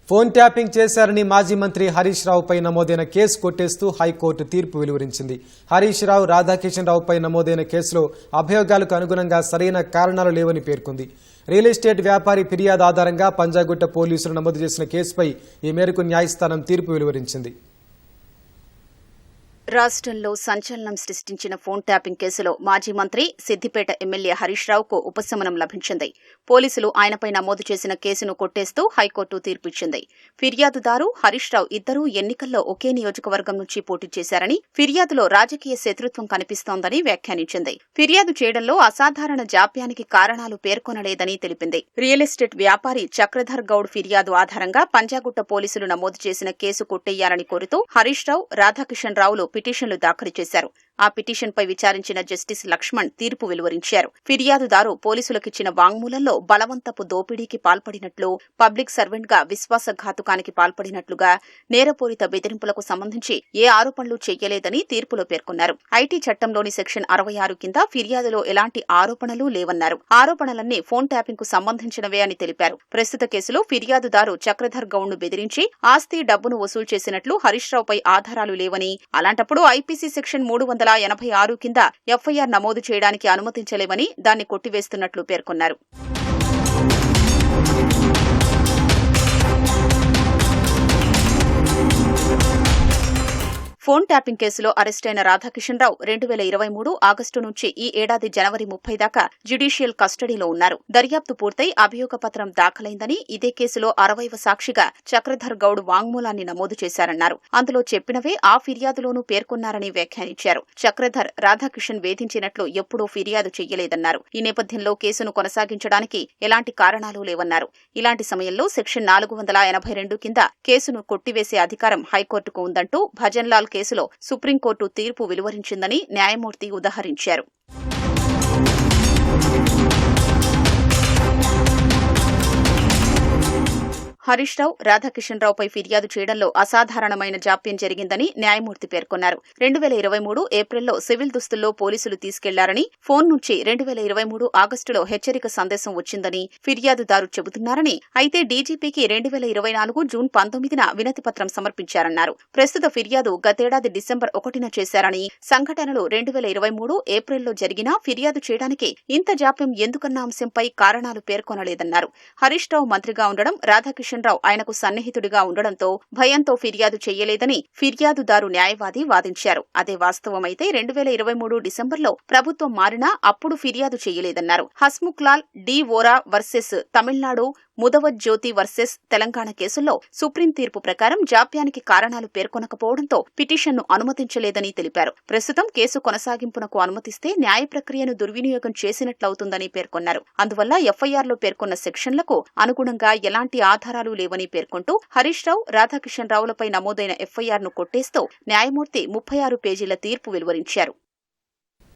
Phone tapping చేశారని మాజీ మంత్రి హరీష్ రావుపై నమోదైన కేసు కొట్టేస్తూ హైకోర్టు తీర్పు వెలువరించింది. హరీష్ రావు, రాధాకిషన్ రావుపై నమోదైన కేసులో అభియోగాలకు అనుగుణంగా సరైన కారణాలు లేవని పేర్కొంది. రియల్ ఎస్టేట్ వ్యాపారి ఫిర్యాదు ఆధారంగా పంజాగుట్ట పోలీసులు నమోదు చేసిన కేసుపై ఈ మేరకు న్యాయస్థానం తీర్పు వెలువరించింది. రాష్ట్రంలో సంచలనం సృష్టించిన ఫోన్ ట్యాపింగ్ కేసులో మాజీ మంత్రి, సిద్దిపేట ఎమ్మెల్యే హరీష్ రావుకు ఉపశమనం లభించింది. పోలీసులు ఆయనపై నమోదు చేసిన కేసును కొట్టేస్తూ హైకోర్టు తీర్పిచ్చింది. ఫిర్యాదుదారు, హరీష్ రావు ఇద్దరూ ఎన్నికల్లో ఒకే నియోజకవర్గం నుంచి పోటీ చేశారని, ఫిర్యాదులో రాజకీయ శత్రుత్వం కనిపిస్తోందని వ్యాఖ్యానించింది. ఫిర్యాదు చేయడంలో అసాధారణ జాప్యానికి కారణాలు పేర్కొనలేదని తెలిపింది. రియల్ ఎస్టేట్ వ్యాపారి చక్రధర్ గౌడ్ ఫిర్యాదు ఆధారంగా పంజాగుట్ట పోలీసులు నమోదు చేసిన కేసు కొట్టేయాలని కోరుతూ హరీష్ రావు, రాధాకిషన్ రావులు పిటిషన్లు దాఖలు చేశారు. ఆ పిటిషన్పై విచారించిన జస్టిస్ లక్ష్మణ్ తీర్పు వెలువరించారు. ఫిర్యాదుదారు పోలీసులకిచ్చిన వాంగ్మూలంలో బలవంతపు దోపిడీకి పాల్పడినట్లు, పబ్లిక్ సర్వెంట్గా విశ్వాసఘాతుకానికి పాల్పడినట్లుగా, నేరపూరిత బెదిరింపులకు సంబంధించి ఏ ఆరోపణలు చేయలేదని తీర్పులో పేర్కొన్నారు. ఐటీ చట్టంలోని సెక్షన్ 66 కింద ఫిర్యాదులో ఎలాంటి ఆరోపణలు లేవన్నారు. ఆరోపణలన్నీ ఫోన్ ట్యాపింగ్ కు సంబంధించినవే అని తెలిపారు. ప్రస్తుత కేసులో ఫిర్యాదుదారు చక్రధర్ గౌడ్ ను బెదిరించి ఆస్తి, డబ్బును వసూలు చేసినట్లు హరీష్ రావుపై ఆధారాలు లేవని, అలాంటప్పుడు ఐపీసీ సెక్షన్ 386 కింద ఎఫ్ఐఆర్ నమోదు చేయడానికి అనుమతించలేమని, దాన్ని కొట్టివేస్తున్నట్లు పేర్కొన్నారు. ఫోన్ ట్యాపింగ్ కేసులో అరెస్టైన రాధాకిషన్ రావు 2023 ఆగస్టు నుంచి ఈ ఏడాది జనవరి 30 దాకా జ్యుడీషియల్ కస్టడీలో ఉన్నారు. దర్యాప్తు పూర్తయి అభియోగ పత్రం దాఖలైందని, ఇదే కేసులో 60వ సాక్షిగా చక్రధర్ గౌడ్ వాంగ్మూలాన్ని నమోదు చేశారన్నారు. అందులో చెప్పినవే ఆ ఫిర్యాదులోనూ పేర్కొన్నారని వ్యాఖ్యానించారు. చక్రధర్, రాధాకిషన్ వేధించినట్లు ఎప్పుడూ ఫిర్యాదు చెయ్యలేదన్నారు. ఈ నేపథ్యంలో కేసును కొనసాగించడానికి ఎలాంటి కారణాలు లేవన్నారు. ఇలాంటి సమయంలో సెక్షన్ 482 కింద కేసును కొట్టివేసే అధికారం హైకోర్టుకు ఉందంటూ భజన్లాల్ కేసులో సుప్రీంకోర్టు తీర్పు వెలువరించిందని న్యాయమూర్తి ఉదహరించారు. హరీష్ రావు, రాధాకిషన్ రావుపై ఫిర్యాదు చేయడంలో అసాధారణమైన జాప్యం జరిగిందని న్యాయమూర్తి పేర్కొన్నారు. 2023 ఏప్రిల్లో సివిల్ దుస్తుల్లో పోలీసులు తీసుకెళ్లారని, ఫోన్ నుంచి 2023 ఆగస్టులో హెచ్చరిక సందేశం వచ్చిందని ఫిర్యాదుదారు చెబుతున్నారని, అయితే డీజీపీకి 2024 జూన్ 19న వినతిపత్రం సమర్పించారన్నారు. ప్రస్తుత ఫిర్యాదు గతేడాది డిసెంబర్ 1న చేశారని, సంఘటనలు 2023 ఏప్రిల్లో జరిగినా ఫిర్యాదు చేయడానికి ఇంత జాప్యం ఎందుకన్న అంశంపై కారణాలు పేర్కొనలేదన్నారు. హరీష్ రావు మంత్రిగా ఉండడం, రాధాకిషన్ రావు ఆయనకు సన్నిహితుడిగా ఉండడంతో భయంతో ఫిర్యాదు చేయలేదని ఫిర్యాదుదారు న్యాయవాది వాదించారు. అదే వాస్తవమైతే 2023 డిసెంబర్లో ప్రభుత్వం మారినా అప్పుడు ఫిర్యాదు చేయలేదన్నారు. హస్ముఖ్ లాల్ డి వోరా వర్సెస్ తమిళనాడు, ముదవజ్యోతి వర్సెస్ తెలంగాణ కేసుల్లో సుప్రీం తీర్పు ప్రకారం జాప్యానికి కారణాలు పేర్కొనకపోవడంతో పిటిషన్ను అనుమతించలేదని తెలిపారు. ప్రస్తుతం కేసు కొనసాగింపునకు అనుమతిస్తే న్యాయ ప్రక్రియను దుర్వినియోగం చేసినట్లవుతుందని పేర్కొన్నారు. అందువల్ల ఎఫ్ఐఆర్లో పేర్కొన్న సెక్షన్లకు అనుగుణంగా ఎలాంటి ఆధారాలు లేవని పేర్కొంటూ హరీష్ రావు, రాధాకిషన్ రావులపై నమోదైన ఎఫ్ఐఆర్ను కొట్టేస్తూ న్యాయమూర్తి 36 పేజీల తీర్పు వెలువరించారు.